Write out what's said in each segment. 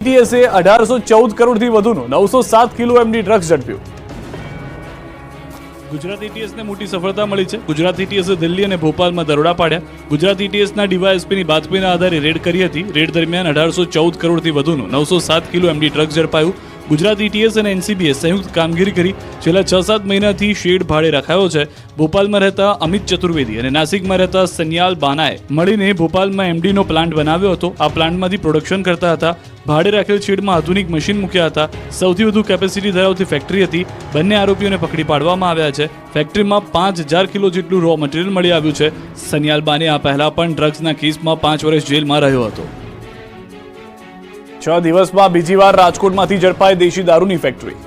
એટીએસે 1814 કરોડથી વધુનું 907 kilo MD drugs ઝડપ્યું. Gujarat એટીએસને મોટી સફળતા મળી છે. ગુજરાત એટીએસે દિલ્હી અને ભોપાલમાં દરોડા પાડ્યા. ગુજરાત એટીએસના ડીવાયએસપીની બાતમીના આધારે રેડ કરી હતી. રેડ દરમિયાન 1814 કરોડથી વધુનું 907 કિલો એમડી ડ્રગ્સ ઝડપાયું. ગુજરાત એટીએસ અને એનસીબીએ સંયુક્ત કામગીરી કરી. છેલ્લા 6-7 મહિનાથી શેડ ભાડે રખાયો છે. ભોપાલમાં રહેતા અમિત ચતુર્વેદી અને નાસિકમાં રહેતા સન્યાલ બાનાએ મળીને ભોપાલમાં એમડીનો પ્લાન્ટ બનાવ્યો હતો. આ પ્લાન્ટમાંથી પ્રોડક્શન કરતા હતા. ભાડે રાખેલ શેડમાં આધુનિક મશીન મૂક્યા હતા. સૌથી વધુ કેપેસિટી ધરાવતી ફેક્ટરી હતી. બંને આરોપીઓને પકડી પાડવામાં આવ્યા છે. ફેક્ટરીમાં 5000 કિલો જેટલું રો મટીરિયલ મળી આવ્યું છે. સન્યાલ બાને આ પહેલા પણ ડ્રગ્સના કેસમાં 5 વર્ષ જેલમાં રહ્યો હતો. 6 દિવસમાં બીજી વાર રાજકોટમાંથી ઝડપાઈ દેશી દારૂની ફેક્ટરી.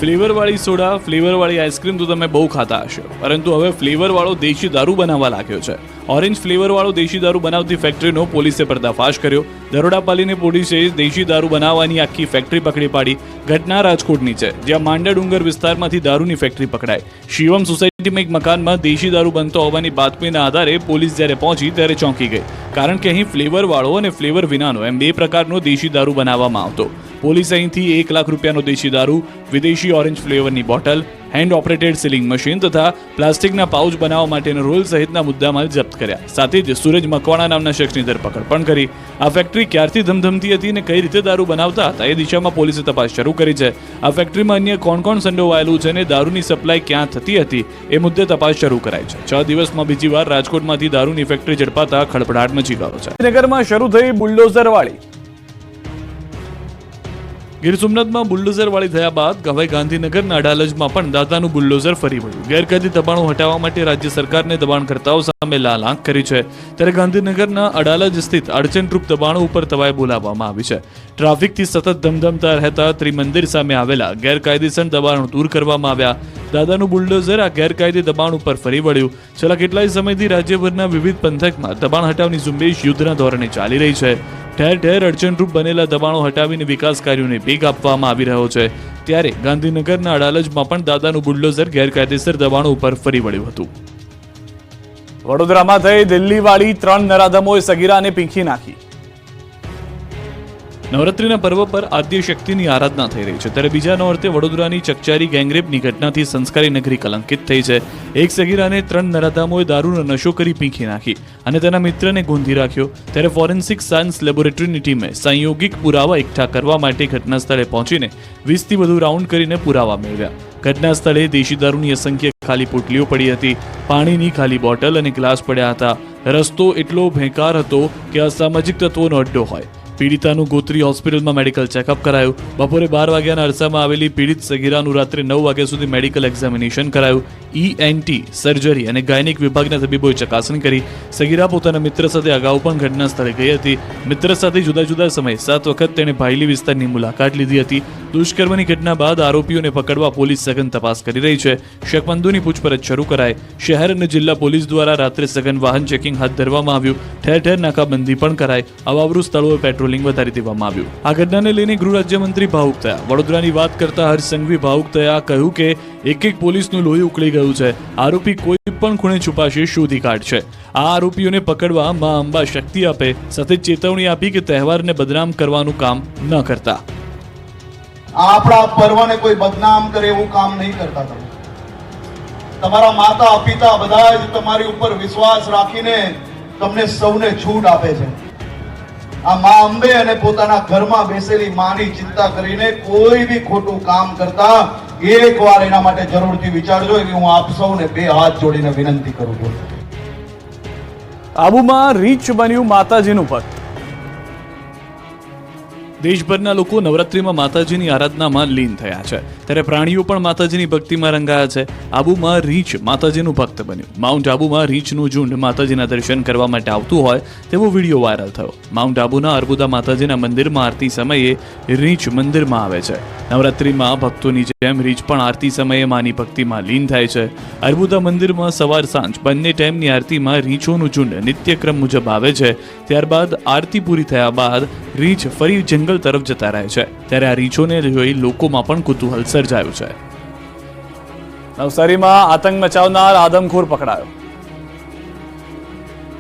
ફ્લેવરવાળી સોડા, ફ્લેવરવાળી આઈસ્ક્રીમ તો તમે બહુ ખાતા હશો, પરંતુ હવે ફ્લેવરવાળો દેશી દારૂ બનાવવા લાગ્યો છે. ઓરેન્જ ફ્લેવરવાળો દેશી દારૂ બનાવતી ફેક્ટરીનો પોલીસે પર્દાફાશ કર્યો. દરોડા પાડીને પોલીસે દેશી દારૂ બનાવવાની આખી ફેક્ટરી પકડી પાડી. ઘટના રાજકોટની છે, જ્યાં માંડા ડુંગર વિસ્તારમાંથી દારૂની ફેક્ટરી પકડાઈ. શિવમ સોસાયટીમાં એક મકાનમાં દેશી દારૂ બનતો હોવાની બાતમીના આધારે પોલીસ જ્યારે પહોંચી ત્યારે ચોંકી ગઈ, કારણ કે અહીં ફ્લેવરવાળો અને ફ્લેવર વિનાનો એમ 2 પ્રકારનો દેશી દારૂ બનાવવામાં આવતો. પોલીસ અહીંથી 1 લાખ રૂપિયાનો દેશી દારૂ, વિદેશી ઓરેન્જ ફ્લેવરની bottle, hand operated sealing machine તથા પ્લાસ્ટિકના પાઉચ બનાવવા માટેનો રોલ સહિતના મુદ્દામાલ જપ્ત કર્યા. સાથે જ સૂરજ મકવાણા નામના શખ્સની ધરપકડ પણ કરી. આ ફેક્ટરી ક્યારથી ધમધમતી હતી અને કઈ રીતે દારૂ બનાવતા હતા એ દિશામાં પોલીસે તપાસ શરૂ કરી છે. આ ફેક્ટરીમાં અન્ય કોણ કોણ સંડોવાયેલું છે અને દારૂની સપ્લાય ક્યાં થતી હતી એ મુદ્દે તપાસ શરૂ કરાઈ છે. 6 દિવસમાં બીજી વાર રાજકોટમાંથી દારૂની ફેક્ટરી ઝડપાતા ખળભળાટ મચી ગયો છે. ગાંધીનગરમાં શરૂ થઈ બુલડોઝરવાળી. ગીર સોમનાથમાં બુલડોઝરવાળી થયા બાદ હવે ગાંધીનગરના અડાલજમાં પણ દાદાનું બુલડોઝર ફરી વળ્યું. ગેરકાયદે દબાણો હટાવવા માટે રાજ્ય સરકારને દબાણકર્તાઓ સામે લાલ આંખ કરી છે. ત્યારે ગાંધીનગરના અડાલજ સ્થિત અડચણરૂપ દબાણો ઉપર તવાઈ બોલાવવામાં આવી છે. ટ્રાફિકથી સતત ધમધમતા રહેતા ત્રિમંદિર સામે આવેલા ગેરકાયદેસર દબાણો દૂર કરવામાં આવ્યા. દાદાનું બુલડોઝર આ ગેરકાયદે દબાણ ઉપર ફરી વળ્યું. છેલ્લા કેટલાય સમયથી રાજ્યભરના વિવિધ પંથકમાં દબાણ હટાવની ઝુંબેશ યુદ્ધના ધોરણે ચાલી રહી છે. ઠેર ઠેર અડચણરૂપ બનેલા દબાણો હટાવીને વિકાસ કાર્યોને વેગ આપવામાં આવી રહ્યો છે. ત્યારે ગાંધીનગરના અડાલજમાં પણ દાદાનું બુલડોઝર ગેરકાયદેસર દબાણો ઉપર ફરી વળ્યું હતું. વડોદરામાં થઈ દિલ્હીવાળી 3 નરાધમોએ સગીરાને પીંખી નાખી. નવરાત્રિના પર્વ પર આદ્ય શક્તિની આરાધના થઈ રહી છે, ત્યારે બીજા નોરતે વડોદરાની ચકચારી ગેંગરેપની ઘટનાથી સંસ્કારી નગરી કલંકિત થઈ છે. એક સગીરાને 3 નરાધમોએ દારૂનો નશો કરી પીંખી નાખી અને તેના મિત્રને ગોંધી રાખ્યો. ત્યારે ફોરેન્સિક સાયન્સ લેબોરેટરીની ટીમે સંયોગિક પુરાવા એકઠા કરવા માટે ઘટના સ્થળે પહોંચીને 20થી વધુ રાઉન્ડ કરીને પુરાવા મેળવ્યા. ઘટના સ્થળે દેશી દારૂની અસંખ્ય ખાલી પોટલીઓ પડી હતી. પાણીની ખાલી બોટલ અને ગ્લાસ પડ્યા હતા. રસ્તો એટલો ભેંકાર હતો કે અસામાજિક તત્વોનો અડ્ડો હોય. પીડિતાનું ગોત્રી હોસ્પિટલમાં મેડિકલ ચેકઅપ કરાયું. બપોરે 12 વાગ્યાના અરસામાં આવેલી પીડિત સગીરાનું રાત્રે 9 વાગ્યા સુધી મેડિકલ એક્ઝામિનેશન કરાયું. ENT, સર્જરી અને ગાયનિક વિભાગના તબીબોએ ચકાસણી કરી. સગીરા પોતાના મિત્ર સાથે અગાઉ પણ ઘટના સ્થળે ગઈ હતી. મિત્ર સાથે જુદા જુદા સમયે 7 વખત તેણે ભાયલી વિસ્તારની મુલાકાત લીધી હતી. દુષ્કર્મની ઘટના બાદ આરોપીઓને પકડવા પોલીસ સઘન તપાસ કરી રહી છે. શકમંદોની પૂછપરછ શરૂ કરાઈ. શહેર અને જિલ્લા પોલીસ દ્વારા રાત્રે સઘન વાહન ચેકિંગ હાથ ધરવામાં આવ્યું. ઠેર ઠેર નાકાબંધી પણ કરાઈ. અવાવરૂ સ્થળોએ પેટ્રોલિંગ વધારી દેવામાં આવ્યું. આ ઘટનાને લઈને ગૃહ રાજ્યમંત્રી ભાવુક થયા. વડોદરાની વાત કરતા હર્ષ સંઘવી ભાવુક થયા. કહ્યું કે એક પોલીસનું લોહી ઉકળી ગયું છે. આરોપી કોઈ પણ ખૂણે છુપાશે શોધી કાઢશે. આ આરોપીઓને પકડવા મા અંબા શક્તિ આપે. સાથે ચેતવણી આપી કે તહેવારને બદનામ કરવાનું કામ ન કરતા. આપણા પર્વને કોઈ બદનામ કરે એવું કામ નહીં કરતા. તમે તમારા માતા પિતા બધા જ તમારી ઉપર વિશ્વાસ રાખીને તમને સૌને છૂટ આપે છે. આ મા અંબે અને પોતાના ઘરમાં બેસેલી માની ચિંતા કરીને કોઈ બી ખોટું કામ કરતા એકવાર એના માટે જરૂરથી વિચારજો. એવી હું આપ સૌને 2 હાથ જોડીને વિનંતી કરું છું. આબુમાં રીચ બન્યું માતાજીનું ભક્ત. દેશભરના લોકો નવરાત્રિમાં માતાજીની આરાધનામાં લીન થયા છે, ત્યારે પ્રાણીઓ પણ માતાજીની ભક્તિમાં રંગાયા છે. આબુમાં રીંછ માતાજીનું ભક્ત બન્યું. માઉન્ટ આબુમાં રીંછનું ઝુંડ માતાજીના દર્શન કરવા માટે આવતું હોય તેવો વિડીયો વાયરલ થયો. માઉન્ટ આબુના અર્બુદા માતાજીના મંદિરમાં આરતી સમયે રીંછ મંદિરમાં આવે છે. નવરાત્રિમાં ભક્તોની જેમ રીંછ પણ આરતી સમયે માની ભક્તિમાં લીન થાય છે. અર્બુદા મંદિરમાં સવાર સાંજ બંને ટાઈમની આરતીમાં રીંછોનું ઝુંડ નિત્યક્રમ મુજબ આવે છે. ત્યારબાદ આરતી પૂરી થયા બાદ રીંછ ફરી જંગલ તરફ જતા રહે છે. ત્યારે આ રીંછોને જોઈ લોકોમાં પણ કુતૂહલ સર્જાયું છે. નવસારીમાં આતંક મચાવનાર આદમખોર પકડાયો.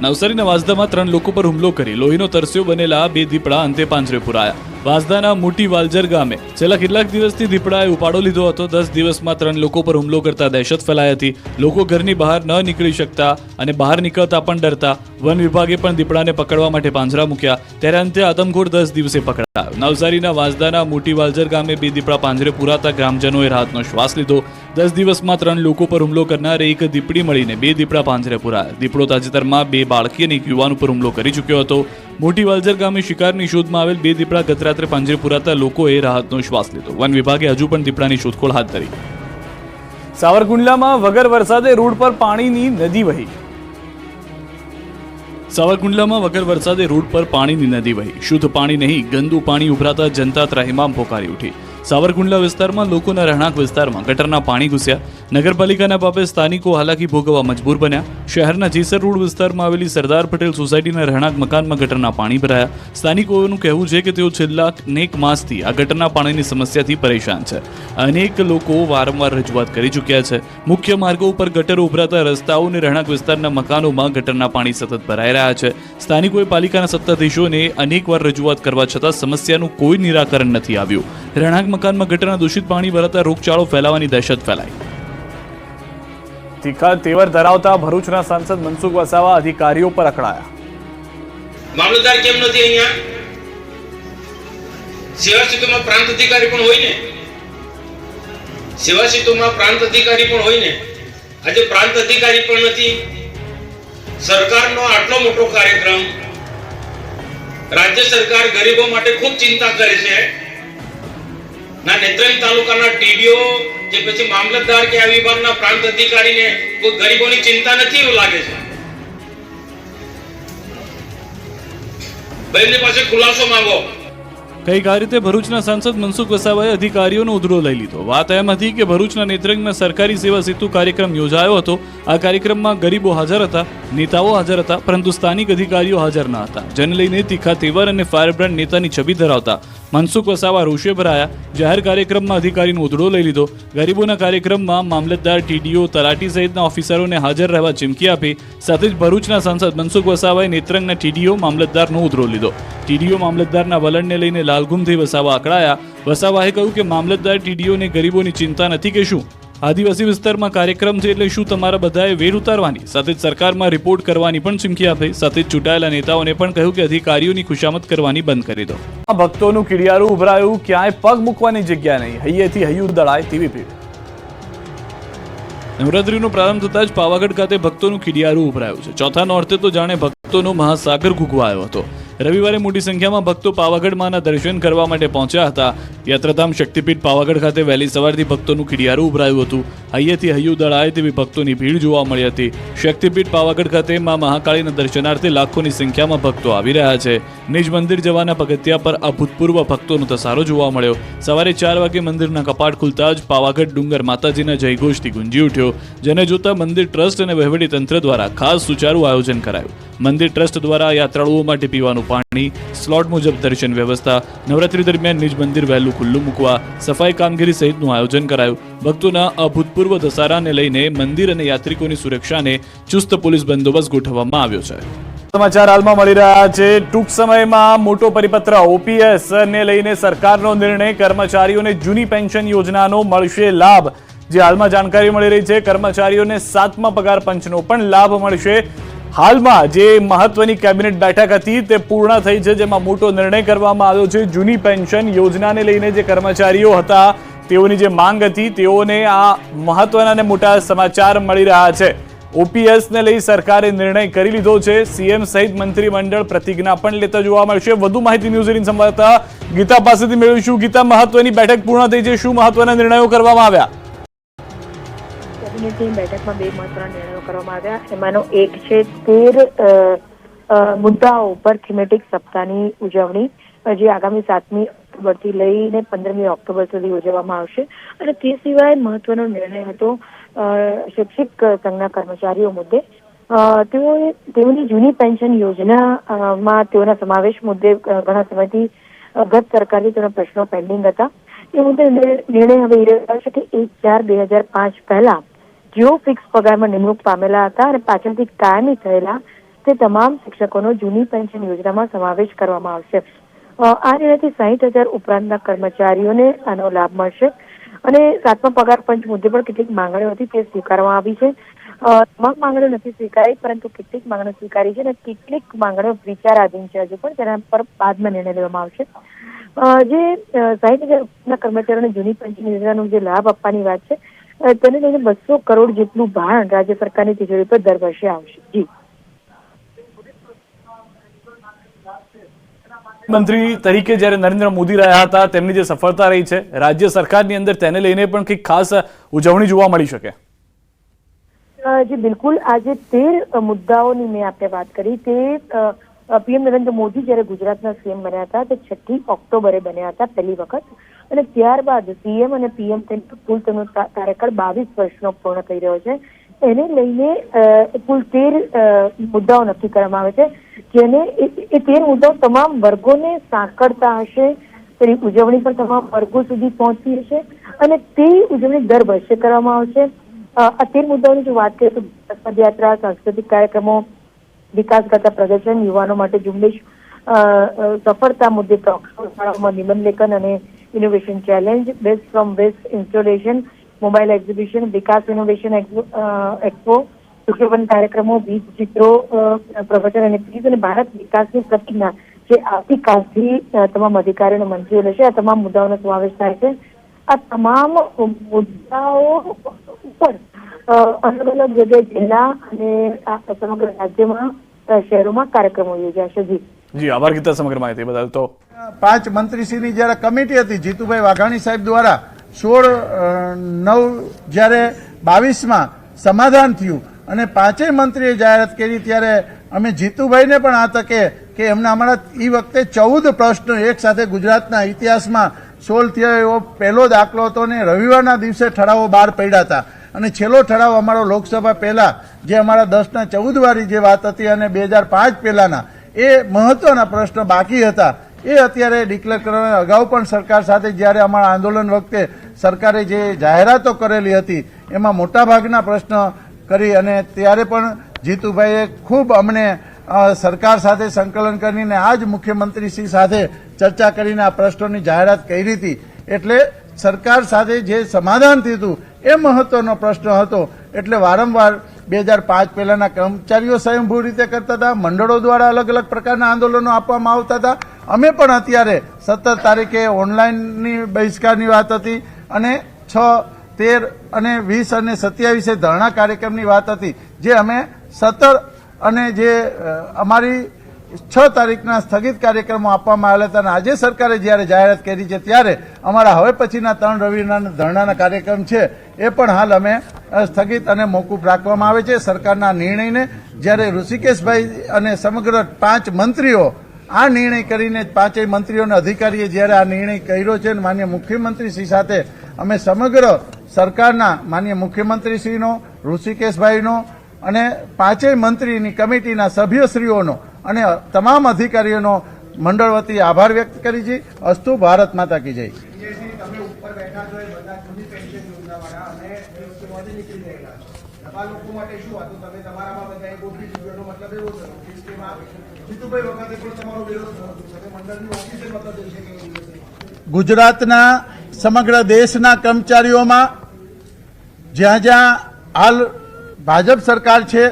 નવસારીના વાંસદામાં 3 લોકો પર હુમલો કરી લોહીનો તરસ્યો બનેલા 2 દીપડા અંતે પાંજરે પુરાયા. વાંસદાના મોટી વાલજર ગામે છેલ્લા કેટલાક દિવસથી દીપડાએ ઉપાડો લીધો હતો. 10 દિવસમાં 3 લોકો પર હુમલો કરતા દહેશત ફેલાઈ હતી. લોકો ઘરની બહાર ન નીકળી શકતા અને બહાર નીકળતા પણ ડરતા. વન વિભાગે પણ દીપડાને પકડવા માટે પાંજરા મૂક્યા. ત્યારે અંતે આદમખોર 10 દિવસે પકડાયો. નવસારીના વાંસદાના મોટી વાલજર ગામે 2 દીપડા પાંજરે પુરાતા ગ્રામજનોએ રાહતનો શ્વાસ લીધો. 10 દિવસમાં 3 લોકો પર હુમલો કરનાર એક દીપડી મળીને 2 દીપડા પાંજરે પુરાયા. દીપડો તાજેતરમાં 2 બાળકી અને એક યુવાન ઉપર હુમલો કરી ચૂક્યો હતો. મોટી વાલજર ગામે શિકારની શોધમાં આવેલ 2 દીપડા ગત રાત્રે પાંજરે પુરાતા લોકોએ રાહતનો શ્વાસ લીધો. વન વિભાગે હજુ પણ દીપડાની શોધખોળ હાથ ધરી. સાવરકુંડલામાં વગર વરસાદે રોડ પર પાણીની નદી વહી. સાવરકુંડલામાં વગર વરસાદે રોડ પર પાણીની નદી વહી. શુદ્ધ પાણી નહીં, ગંદુ પાણી ઉભરાતા જનતા ત્રાહિમામ પોકારી ઉઠી. સાવરકુંડલા વિસ્તારમાં લોકોના રહેણાંક વિસ્તારમાં ગટરના પાણી ઘૂસ્યા. નગરપાલિકાના પાપે સ્થાનિકો હાલાકી ભોગવવા મજબૂર બન્યા. શહેરના જેસર રોડ વિસ્તારમાં આવેલી સરદાર પટેલ સોસાયટીના રહેણાંક મકાનમાં ગટરના પાણી ભરાયા. સ્થાનિકોનું કહેવું છે કે તેઓ છેલ્લા અનેક માસથી આ ગટરના પાણીની સમસ્યાથી પરેશાન છે. અનેક લોકો વારંવાર રજૂઆત કરી ચૂક્યા છે. મુખ્ય માર્ગો ઉપર ગટરો ઉભરાતા રસ્તાઓ અને રહેણાંક વિસ્તારના મકાનોમાં ગટરના પાણી સતત ભરાઈ રહ્યા છે. સ્થાનિકોએ પાલિકાના સત્તાધીશોને અનેકવાર રજૂઆત કરવા છતાં સમસ્યાનું કોઈ નિરાકરણ નથી આવ્યું. રહેણાંક મકાનમાં ગટરના દૂષિત પાણી ભરાતા રોગચાળો ફેલાવાની દહેશત ફેલાઈ. તીખા તેવર ધરાવતા ભરૂચના સાંસદ મનસુખ વસાવા અધિકારીઓ પર અકળાયા. મામલતદાર કેમ નથી અહીંયા? સેવા સેતુમાં પ્રાંત અધિકારી પણ હોય ને, સેવા સેતુમાં પ્રાંત અધિકારી પણ હોય ને. આજે પ્રાંત અધિકારી પણ નથી. સરકારનો આટલો મોટો કાર્યક્રમ, રાજ્ય સરકાર ગરીબો માટે ખૂબ ચિંતા કરે છે. ના નેત્રંગ તાલુકાના ટીડીઓ કે પછી મામલતદાર કે આ વિભાગના પ્રાંત અધિકારીને કોઈ ગરીબોની ચિંતા નથી એવું લાગે છે. બેનની પાસે ખુલાસો માંગો. કઈક આ રીતે ભરૂચના સાંસદ મનસુખ વસાવાએ અધિકારીઓનો ઉધડો લઈ લીધો. વાત એમ હતી કે ભરૂચના નેત્રંગમાં સરકારી સેવા સેતુ કાર્યક્રમ યોજાયો હતો. આ કાર્યક્રમમાં ગરીબો હાજર હતા, નેતાઓ હાજર હતા, પરંતુ સ્થાનિક અધિકારીઓ હાજર ન હતા. જેને લઈને તીખા તેવર અને ફાયરબ્રાન્ડ નેતાની છબી ધરાવતા મનસુખ વસાવા રોષે ભરાયા. જાહેર કાર્યક્રમમાં અધિકારીનો ઉધડો લઈ લીધો. ગરીબોના કાર્યક્રમમાં મામલતદાર, ટીડીઓ, તલાટી સહિતના ઓફિસરોને હાજર રહેવા ચીમકી આપી. સાથે જ ભરૂચના સાંસદ મનસુખ વસાવાએ નેત્રંગના ટીડીઓ, મામલતદારનો ઉધડો લીધો. ટીડીઓ મામલતદારના વલણને લઈને લાલઘુમ થઈ વસાવા અકળાયા. વસાવાએ કહ્યું કે મામલતદાર, ટીડીઓને ગરીબોની ચિંતા નથી કે શું? આદિવાસી વિસ્તારમાં કાર્યક્રમ છે એટલે શું તમારા બધાએ વેર ઉતારવાની? સાથે જ સરકારમાં રિપોર્ટ કરવાની પણ ચીમકી આપી. સાથે જ ચૂંટાયેલા નેતાઓને પણ કહ્યું કે અધિકારીઓની ખુશામત કરવાની બંધ કરી દો. ભક્તોનું કિડિયારું ઉભરાયું, ક્યાંય પગ મૂકવાની જગ્યા નહીં. હૈયેથી હૈયું દળાય તેવી ભીડ. નવરાત્રીનો પ્રારંભ થતાં જ પાવાગઢ ખાતે ભક્તોનું કિડિયારું ઉભરાયું છે. ચોથા નોરતે તો જાણે ભક્તોનો મહાસાગર ઘૂઘવાયો હતો. રવિવારે મોટી સંખ્યામાં ભક્તો પાવાગઢ માના દર્શન કરવા માટે પહોંચ્યા હતા. યાત્રાધામ શક્તિપીઠ પાવાગઢ ખાતે વહેલી સવારથી ભક્તોનું કિડિયારું ઉભરાયું હતું. હૈયેથી હૈયું દળાય તેવી ભક્તોની ભીડ જોવા મળી હતી. શક્તિપીઠ પાવાગઢ ખાતે મા મહાકાળીના દર્શનાર્થે લાખોની સંખ્યામાં ભક્તો આવી રહ્યા છે. નિજ મંદિર જવાના પગથિયા પર અભૂતપૂર્વ ભક્તોનો ધસારો જોવા મળ્યો. સવારે 4 વાગે મંદિરના કપાટ ખુલતા જ પાવાગઢ ડુંગર માતાજીના જયઘોષથી ગુંજી ઉઠ્યો. જેને જોતા મંદિર ટ્રસ્ટ અને વહીવટીતંત્ર દ્વારા ખાસ સુચારું આયોજન કરાયું. મંદિર ટ્રસ્ટ દ્વારા યાત્રાળુઓ માટે પીવાનું પાણી, સ્લોટ મુજબ દર્શન વ્યવસ્થા, નવરાત્રી દરમિયાન નિજ મંદિર વહેલું ખુલ્લું મૂકવા, સફાઈ કામગીરી સહિતનું આયોજન કરાયું. ભક્તોના અભૂતપૂર્વ ધસારાને લઈને મંદિર અને યાત્રિકોની સુરક્ષાને ચુસ્ત પોલીસ બંદોબસ્ત ગોઠવવામાં આવ્યો છે. સમાચાર હાલમાં મળી રહ્યા છે. ટૂંક સમયમાં મોટો પરિપત્ર. ઓપીએસ ને લઈને સરકારનો નિર્ણય. કર્મચારીઓને જૂની પેન્શન યોજનાનો મળશે લાભ. જે હાલમાં જાણકારી મળી રહી છે, કર્મચારીઓને 7મા પગાર પંચનો પણ લાભ મળશે. હાલમાં જે મહત્વની કેબિનેટ બેઠક હતી તે પૂર્ણ થઈ છે, જેમાં મોટો નિર્ણય કરવામાં આવ્યો છે. જૂની પેન્શન યોજનાને લઈને જે કર્મચારીઓ હતા તેઓની જે માંગ હતી, તેઓને આ મહત્વના અને મોટા સમાચાર મળી રહ્યા છે. ઓપીએસને લઈ સરકારે નિર્ણય કરી લીધો છે. સીએમ સહિત મંત્રીમંડળ પ્રતિજ્ઞા પણ લેતા જોવા મળશે. વધુ માહિતી ન્યૂઝ 18 સંવાદદાતા ગીતા પાસેથી મેળવીશું. ગીતા, મહત્વની બેઠક પૂર્ણ થઈ છે, શું મહત્વના નિર્ણયો કરવામાં આવ્યા? કેબિનેટની બેઠકમાં 2 મહત્વના નિર્ણયો કરવામાં આવ્યા. એમાંનો એક છે 13 મુદ્દાઓ ઉપર થીમેટિક સપ્તાહની ઉજવણી, જે આગામી 7મી ઓક્ટોબરથી લઈને 15મી ઓક્ટોબર સુધી ઉજવવામાં આવશે. અને તે સિવાય મહત્વનો નિર્ણય હતો શૈક્ષિક સંઘના કર્મચારીઓ મુદ્દે. તેઓની જૂની પેન્શન યોજનામાં તેઓના સમાવેશ મુદ્દે ઘણા સમયથી ગત સરકારથી તેના પ્રશ્નો પેન્ડિંગ હતા. એ મુદ્દે નિર્ણય હવે એ રહ્યો છે કે 1/4/2005 પહેલા જેઓ ફિક્સ પગારમાં નિમણૂક પામેલા હતા અને પાછળથી કાયમી થયેલા તે તમામ શિક્ષકોનો જૂની પેન્શન યોજનામાં સમાવેશ કરવામાં આવશે. આ નિર્ણયથી 60,000 ઉપરાંતના કર્મચારીઓને આનો લાભ મળશે અને 7મા પગાર પંચ મુદ્દે પણ કેટલીક માંગણીઓ હતી તે સ્વીકારવામાં આવી છે. તમામ માંગણીઓ નથી સ્વીકારી, પરંતુ કેટલીક માંગણીઓ સ્વીકારી છે અને કેટલીક માંગણીઓ વિચારાધીન છે હજુ પણ, તેના પર બાદમાં નિર્ણય લેવામાં આવશે. જે 60,000 કર્મચારીઓને જૂની પેન્શન યોજનાનો જે લાભ આપવાની વાત છે તેને લઈને 200 કરોડ જેટલું ભારણ રાજ્ય સરકારની તિજોરી પર દર વર્ષે આવશે. જી મંત્રી તરીકે જ્યારે નરેન્દ્ર મોદી રહ્યા હતા તેમની જે સફળતા રહી છે રાજ્ય સરકારની અંદર તેને લઈને પણ કંઈક ખાસ ઉજવણી જોવા મળી શકે. જી બિલકુલ. આજે 13 મુદ્દાઓની મેં આપણે વાત કરી તે પીએમ નરેન્દ્ર મોદી જ્યારે ગુજરાતના સીએમ બન્યા હતા તે 6 ઓક્ટોબરે બન્યા હતા પહેલી વખત, અને ત્યારબાદ સીએમ અને પીએમ કુલ તેમનો કાર્યકાળ 22 વર્ષનો પૂર્ણ થઈ રહ્યો છે. એને લઈને કુલ 13 મુદ્દાઓ નક્કી કરવામાં આવે છે, જેને એ 13 મુદ્દાઓ તમામ વર્ગોને સાંકળતા હશે. તેની ઉજવણી પણ તમામ વર્ગો સુધી પહોંચતી હશે અને તે ઉજવણી દર વર્ષે કરવામાં આવશે. આ 13 મુદ્દાઓની જો વાત કરીએ તો પદયાત્રા, સાંસ્કૃતિક કાર્યક્રમો, વિકાસ કરતા પ્રદર્શન, યુવાનો માટે ઝુંબેશ, સફળતા મુદ્દે શાળાઓમાં નિબંધ લેખન અને innovation challenge, best from waste installation, mobile exhibition, વિકાસ ઇનોવેશન એક્સપો, વૃક્ષારોપણ કાર્યક્રમો, બીજ ચિત્રો, પ્રવચન અને ક્વિઝ અને ભારત વિકાસની પ્રતિજ્ઞા જે આવતીકાલથી તમામ અધિકારીઓ અને મંત્રીઓ લેશે. આ તમામ મુદ્દાઓનો સમાવેશ થાય છે. આ તમામ મુદ્દાઓ ઉપર અલગ અલગ જગ્યાએ જિલ્લા અને સમગ્ર રાજ્યમાં શહેરોમાં કાર્યક્રમો યોજાશે. જી આભાર ગીતા સમગ્ર માહિતી બદલ. તો 5 મંત્રીશ્રીની જયારે કમિટી હતી જીતુભાઈ વાઘાણી સાહેબ દ્વારા 16/9 જયારે 22માં સમાધાન થયું અને 5 મંત્રીએ જાહેરાત કરી ત્યારે અમે જીતુભાઈને પણ આ તકે કે એમને અમારા એ વખતે 14 પ્રશ્નો એક સાથે ગુજરાતના ઇતિહાસમાં સોલ્વ થયો એવો પહેલો દાખલો હતો ને રવિવારના દિવસે ઠરાવો બહાર પડ્યા હતા અને છેલ્લો ઠરાવ અમારો લોકસભા પહેલા જે અમારા 10/14 વાળી જે વાત હતી અને 2005 પહેલાના એ મહત્વના પ્રશ્નો બાકી હતા એ અત્યારે ડિક્લેર કરવાના. અગાઉ પણ સરકાર સાથે જ્યારે અમારા આંદોલન વખતે સરકારે જે જાહેરાતો કરેલી હતી એમાં મોટાભાગના પ્રશ્ન કરી અને ત્યારે પણ જીતુભાઈએ ખૂબ અમને સરકાર સાથે સંકલન કરીને આ જ મુખ્યમંત્રીશ્રી સાથે ચર્ચા કરીને આ પ્રશ્નોની જાહેરાત કરી હતી. એટલે સરકાર સાથે જે સમાધાન થયું હતું એ મહત્વનો પ્રશ્ન હતો. એટલે વારંવાર 2005 પહેલાના કર્મચારીઓ સ્વયંભૂ રીતે કરતા હતા, મંડળો દ્વારા અલગ અલગ પ્રકારના આંદોલનો આપવામાં આવતા હતા. અમે પણ અત્યારે 17 તારીખે ઓનલાઈનની બહિષ્કારની વાત હતી અને 6, 13 અને 20 અને 27 ધરણા કાર્યક્રમની વાત હતી જે અમે 17 અને જે અમારી 6 તારીખના સ્થગિત કાર્યક્રમો આપવામાં આવેલા હતા અને આજે સરકારે જ્યારે જાહેરાત કરી છે ત્યારે અમારા હવે પછીના 3 રવિવારના ધરણાના કાર્યક્રમ છે એ પણ હાલ અમે સ્થગિત અને મોકૂફ રાખવામાં આવે છે સરકારના નિર્ણયને. જ્યારે ઋષિકેશભાઈ અને સમગ્ર 5 મંત્રીઓ આ નિર્ણય કરીને 5 મંત્રીઓના અધિકારીએ જ્યારે આ નિર્ણય કર્યો છે અને માનનીય મુખ્યમંત્રીશ્રી સાથે અમે સમગ્ર સરકારના માનનીય મુખ્યમંત્રીશ્રીનો, ઋષિકેશભાઈનો અને 5 મંત્રીની કમિટીના સભ્યશ્રીઓનો અને તમામ અધિકારીઓનો મંડળ વતી આભાર વ્યક્ત કરી છે. અસ્તુ ભારત માતા કી જય. ગુજરાતના સમગ્ર દેશના કર્મચારીઓમાં જ્યાં જ્યાં હાલ ભાજપ સરકાર છે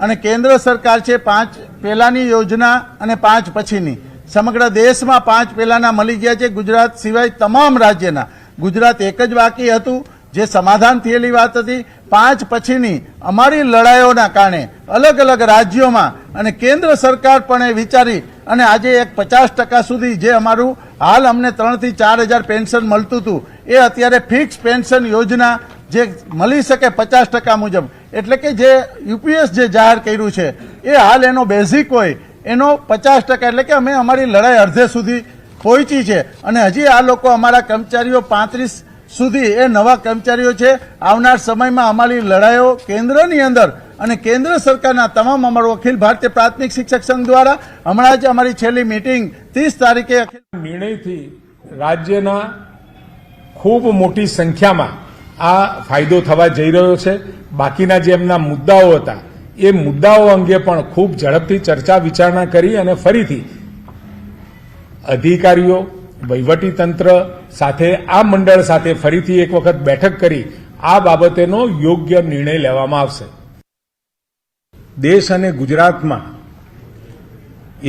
અને કેન્દ્ર સરકાર છે 5 પહેલાની યોજના અને 5 પછીની સમગ્ર દેશમાં 5 પહેલાના મળી ગયા છે. ગુજરાત સિવાય તમામ રાજ્યના. ગુજરાત એક જ બાકી હતું જે સમાધાન થયેલી વાત હતી. 5 પછીની અમારી લડાઈઓના કારણે અલગ અલગ રાજ્યોમાં અને કેન્દ્ર સરકાર પણ એ વિચારી અને આજે એક 50% સુધી જે અમારું હાલ અમને 3 થી 4 હજાર પેન્શન મળતું હતું એ અત્યારે ફિક્સ પેન્શન યોજના જે મળી શકે 50% મુજબ એટલે કે જે યુપીએસ જે જાહેર કર્યું છે એ હાલ એનો બેઝિક હોય એનો 50% એટલે કે અમે અમારી લડાઈ અડધે સુધી પહોંચી છે અને હજી આ લોકો અમારા કર્મચારીઓ 35 સુધી એ નવા કર્મચારીઓ છે. આવનાર સમયમાં અમારી લડાઈઓ કેન્દ્રની અંદર અને કેન્દ્ર સરકારના તમામ અમારો અખિલ ભારતીય પ્રાથમિક શિક્ષક સંઘ દ્વારા હમણાં જ અમારી છેલ્લી મીટિંગ 30 તારીખે નિર્ણયથી રાજ્યના ખૂબ મોટી સંખ્યામાં આ ફાયદો થવા જઈ રહ્યો છે. બાકીના જે એમના મુદ્દાઓ હતા એ મુદ્દાઓ અંગે પણ ખૂબ ઝડપથી ચર્ચા વિચારણા કરી અને ફરીથી અધિકારીઓ વહીવટીતંત્ર સાથે આ મંડળ સાથે ફરીથી એક વખત બેઠક કરી આ બાબતેનો યોગ્ય નિર્ણય લેવામાં આવશે. દેશ અને ગુજરાતમાં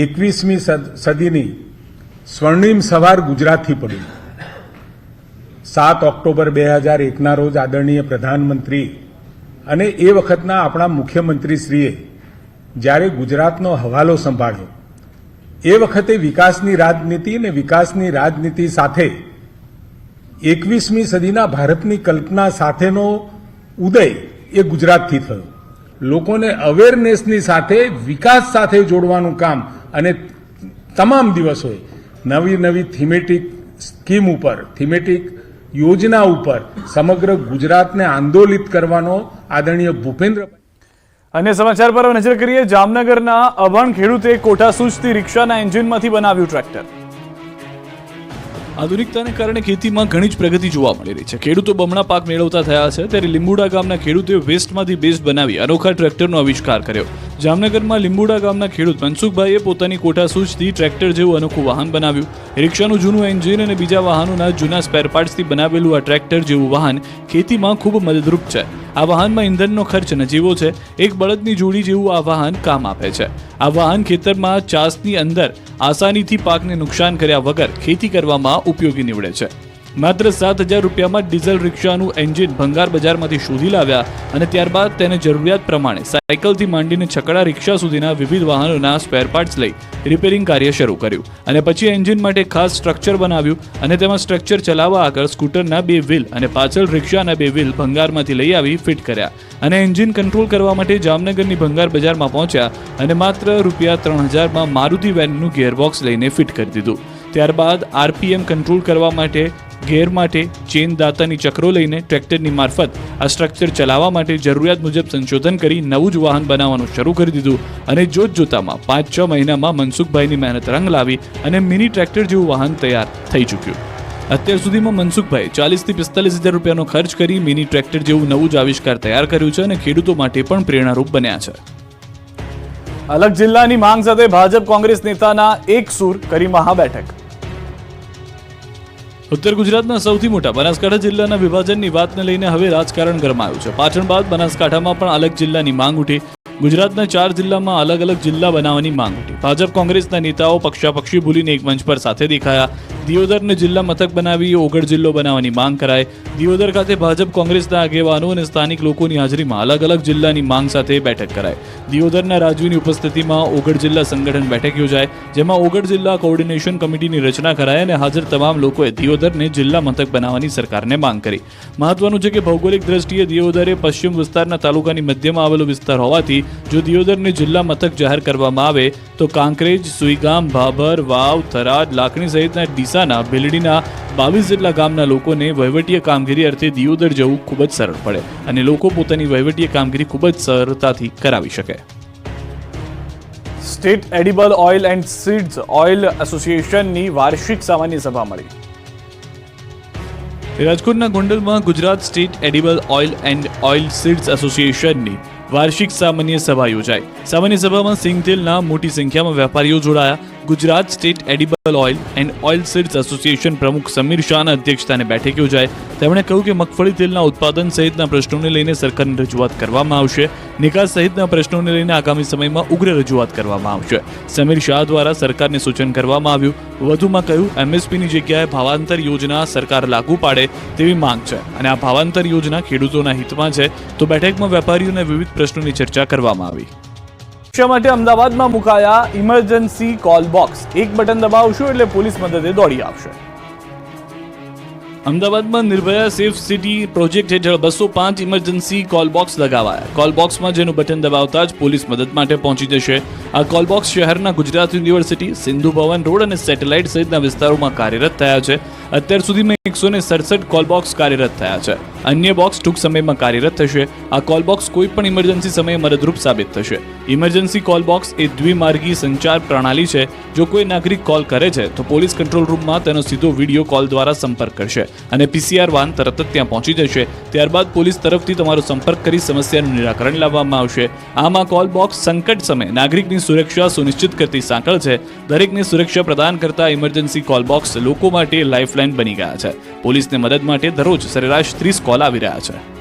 21મી સદીની સ્વર્ણિમ સવાર ગુજરાતથી પડી. 7 ઓક્ટોબર 2001ના રોજ આદરણીય પ્રધાનમંત્રી અને એ વખતના આપણા મુખ્યમંત્રીશ્રીએ જ્યારે ગુજરાતનો હવાલો સંભાળ્યો એ વખતે વિકાસની રાજનીતિ અને વિકાસની રાજનીતિ સાથે 21મી સદીના ભારતની કલ્પના સાથેનો ઉદય એ ગુજરાતથી થયો. લોકોને અવેરનેસની સાથે વિકાસ સાથે જોડવાનું કામ અને તમામ દિવસોએ નવી નવી થીમેટિક સ્કીમ ઉપર થીમેટિક યોજના ઉપર સમગ્ર ગુજરાતને આંદોલિત કરવાનો આદરણીય ભૂપેન્દ્ર. અન્ય સમાચાર પર નજર કરીએ. જામનગરના અભણ ખેડૂતે કોઠા સૂઝથી રિક્ષાના એન્જિનમાંથી બનાવ્યું ટ્રેક્ટર. આધુનિકતાને કારણે ખેતીમાં ઘણી જ પ્રગતિ જોવા મળી રહી છે. ખેડૂતો બમણા પાક મેળવતા થયા છે, ત્યારે લીંબુડા ગામના ખેડૂતે વેસ્ટમાંથી બેસ્ટ બનાવી અનોખા ટ્રેક્ટરનો આવિષ્કાર કર્યો. જામનગરમાં લીંબુડા ગામના ખેડૂત મનસુખભાઈએ પોતાની કોઠા સૂઝથી ટ્રેક્ટર જેવું અનોખું વાહન બનાવ્યું. રિક્ષાનું જૂનું એન્જિન અને બીજા વાહનોના જૂના સ્પેર પાર્ટ્સથી બનાવેલું આ ટ્રેક્ટર જેવું વાહન ખેતીમાં ખૂબ મદદરૂપ છે. આ વાહનમાં ઇંધણનો ખર્ચ નજીવો છે. એક બળદની જોડી જેવું આ વાહન કામ આપે છે. આ વાહન ખેતરમાં ચાસની અંદર આસાનીથી પાકને નુકસાન કર્યા વગર ખેતી કરવામાં ઉપયોગી નીવડે છે. માત્ર 7,000 રૂપિયામાં ડીઝલ રિક્ષાનું એન્જિન ભંગાર બજારમાંથી શોધી લાવ્યા અને ત્યારબાદ તેને જરૂરિયાત પ્રમાણે સાયકલથી માંડીને છકડા રિક્ષા સુધીના વિવિધ વાહનોના સ્પેર પાર્ટ્સ લઈ રિપેરિંગ કાર્ય શરૂ કર્યું અને પછી એન્જિન માટે ખાસ સ્ટ્રક્ચર બનાવ્યું અને તેમાં સ્ટ્રક્ચર ચલાવવા આગળ સ્કૂટરના 2 વ્હીલ અને પાછળ રિક્ષાના 2 વ્હીલ ભંગારમાંથી લઈ આવી ફિટ કર્યા અને એન્જિન કંટ્રોલ કરવા માટે જામનગરની ભંગાર બજારમાં પહોંચ્યા અને માત્ર ₹3,000માં મારુતિ વેનનું ગિયરબોક્સ લઈને ફિટ કરી દીધું. ત્યારબાદ આરપીએમ કંટ્રોલ કરવા માટે ગેર માટે ચેન દાતાની ચક્રો લઈને ટ્રેક્ટરની મારફત આ સ્ટ્રક્ચર ચલાવવા માટે જરૂરિયાત મુજબ સંશોધન કરી નવું જ વાહન બનાવવાનું શરૂ કરી દીધું અને જોતજોતામાં 5-6 મહિનામાં મનસુખભાઈની મહેનત રંગ લાવી અને મિની ટ્રેક્ટર જેવું વાહન તૈયાર થઈ ચૂક્યું. અત્યાર સુધીમાં મનસુખભાઈ 40,000 થી 45,000 રૂપિયાનો ખર્ચ કરી મિની ટ્રેક્ટર જેવું નવું જ આવિષ્કાર તૈયાર કર્યું છે અને ખેડૂતો માટે પણ પ્રેરણારૂપ બન્યા છે. અલગ જિલ્લાની માંગ સાથે ભાજપ કોંગ્રેસ નેતાના એક સૂર કરી મહાબેઠક. ઉત્તર ગુજરાતના સૌથી મોટા બનાસકાંઠા જિલ્લાના વિભાજનની વાતને લઈને હવે રાજકારણ ગરમાયું છે. પાટણ બાદ બનાસકાંઠામાં પણ અલગ જિલ્લાની માંગ ઉઠી. ગુજરાતના 4 જિલ્લામાં અલગ અલગ જિલ્લા બનાવવાની માંગ ઉઠી. ભાજપ કોંગ્રેસના નેતાઓ પક્ષાપક્ષી ભૂલીને એક મંચ પર સાથે દેખાયા. દિયોદરને જિલ્લા મથક બનાવી ઓગળ જિલ્લો બનાવવાની માંગ કરાઈ. દિયોદર ખાતે ભાજપ કોંગ્રેસના આગેવાનો અને સ્થાનિક લોકોની હાજરીમાં અલગ અલગ જિલ્લાની માંગ સાથે બેઠક કરાઈ. દિયોદરના રાજવીની ઉપસ્થિતિમાં ઓગળ જિલ્લા સંગઠન બેઠક યોજાઈ, જેમાં ઓગળ જિલ્લા કોઓર્ડિનેશન કમિટીની રચના કરાઈ અને હાજર તમામ લોકોએ દિયોદરને જિલ્લા મથક બનાવવાની સરકારને માંગ કરી. મહત્વનું છે કે ભૌગોલિક દ્રષ્ટિએ દિયોદર એ પશ્ચિમ વિસ્તારના તાલુકાની મધ્યમાં આવેલો વિસ્તાર હોવાથી જો દિયોદરને જિલ્લા મથક જાહેર કરવામાં આવે તો કાંકરેજ, સુઈગામ, ભાભર, વાવ, થરાદ, લાખણી સહિતના ડીસાના, ભીલડીના 22 જેટલા ગામના લોકોને વહીવટીય કામગીરી અર્થે દિયોદર જવું ખૂબ જ સરળ પડે અને લોકો પોતાની વહીવટીય કામગીરી ખૂબ જ સરળતાથી કરાવી શકે. State edible oil and seeds oil એસોસિએશનની વાર્ષિક સામાન્ય સભા મળી. રાજકોટના ગોંડલમાં Gujarat state edible oil and oil seeds એસોસિએશનની વાર્ષિક સામાન્ય સભા યોજાઈ. સામાન્ય સભામાં સિંગતેલના મોટી સંખ્યામાં વેપારીઓ જોડાયા. Gujarat state edible oil and oil seeds association પ્રમુખ સમીર શાહના અધ્યક્ષસ્થાને બેઠક યોજાઈ. તેમણે કહ્યું કે મગફળી તેલના ઉત્પાદન સહિતના પ્રશ્નોને લઈને સરકારને રજૂઆત કરવામાં આવશે. નિકાસ સહિતના પ્રશ્નોને લઈને આગામી સમયમાં ઉગ્ર રજૂઆત કરવામાં આવશે. સમીર શાહ દ્વારા સરકારને સૂચન કરવામાં આવ્યું. વધુમાં કહ્યું, એમએસપીની જગ્યાએ ભાવાંતર યોજના સરકાર લાગુ પાડે તેવી માંગ છે અને આ ભાવાંતર યોજના ખેડૂતોના હિતમાં છે. તો બેઠકમાં વેપારીઓના વિવિધ પ્રશ્નોની ચર્ચા કરવામાં આવી. શા માટે અમદાવાદમાં મુકાયા ઇમરજન્સી કોલ બોક્સ? એક બટન દબાવશો એટલે પોલીસ મદદે દોડી આવશે. અમદાવાદમાં નિર્ભયા સેફ સિટી પ્રોજેક્ટ હેઠળ 205 ઇમરજન્સી કોલ બોક્સ લગાવાયા. કોલ બોક્સમાં જેનું બટન દબાવતા જ પોલીસ મદદ માટે પહોંચી જશે. આ કોલ બોક્સ શહેરના ગુજરાત યુનિવર્સિટી, સિંધુ ભવન રોડ અને સેટેલાઇટ સહિતના વિસ્તારોમાં કાર્યરત થયા છે. અત્યાર સુધીમાં 167 કોલ બોક્સ કાર્યરત થયા છે. અન્ય બોક્સ ટૂંક સમયમાં કાર્યરત થશે. આ કોલ બોક્સ કોઈ પણ ઇમરજન્સી સમયે મદદરૂપ સાબિત થશે. ઇમરજન્સી કોલ બોક્સ એ દ્વિમાર્ગી સંચાર પ્રણાલી છે. જો કોઈ નાગરિક કોલ કરે છે તો પોલીસ કંટ્રોલ રૂમમાં તેનો સીધો વિડીયો કોલ દ્વારા સંપર્ક કરશે અને પીસીઆર વાન તરત જ ત્યાં પહોંચી જશે. ત્યારબાદ પોલીસ તરફથી તમારો સંપર્ક કરી સમસ્યાનું નિરાકરણ લાવવામાં આવશે. આમાં કોલ બોક્સ સંકટ સમયે નાગરિકની સુરક્ષા સુનિશ્ચિત કરતી સાંકળ છે. દરેકને સુરક્ષા પ્રદાન કરતા ઇમરજન્સી કોલ બોક્સ લોકો માટે લાઇફલાઇન બની ગયા છે. પોલીસને મદદ માટે દરરોજ સરેરાશ 30 કોલ આવી રહ્યા છે.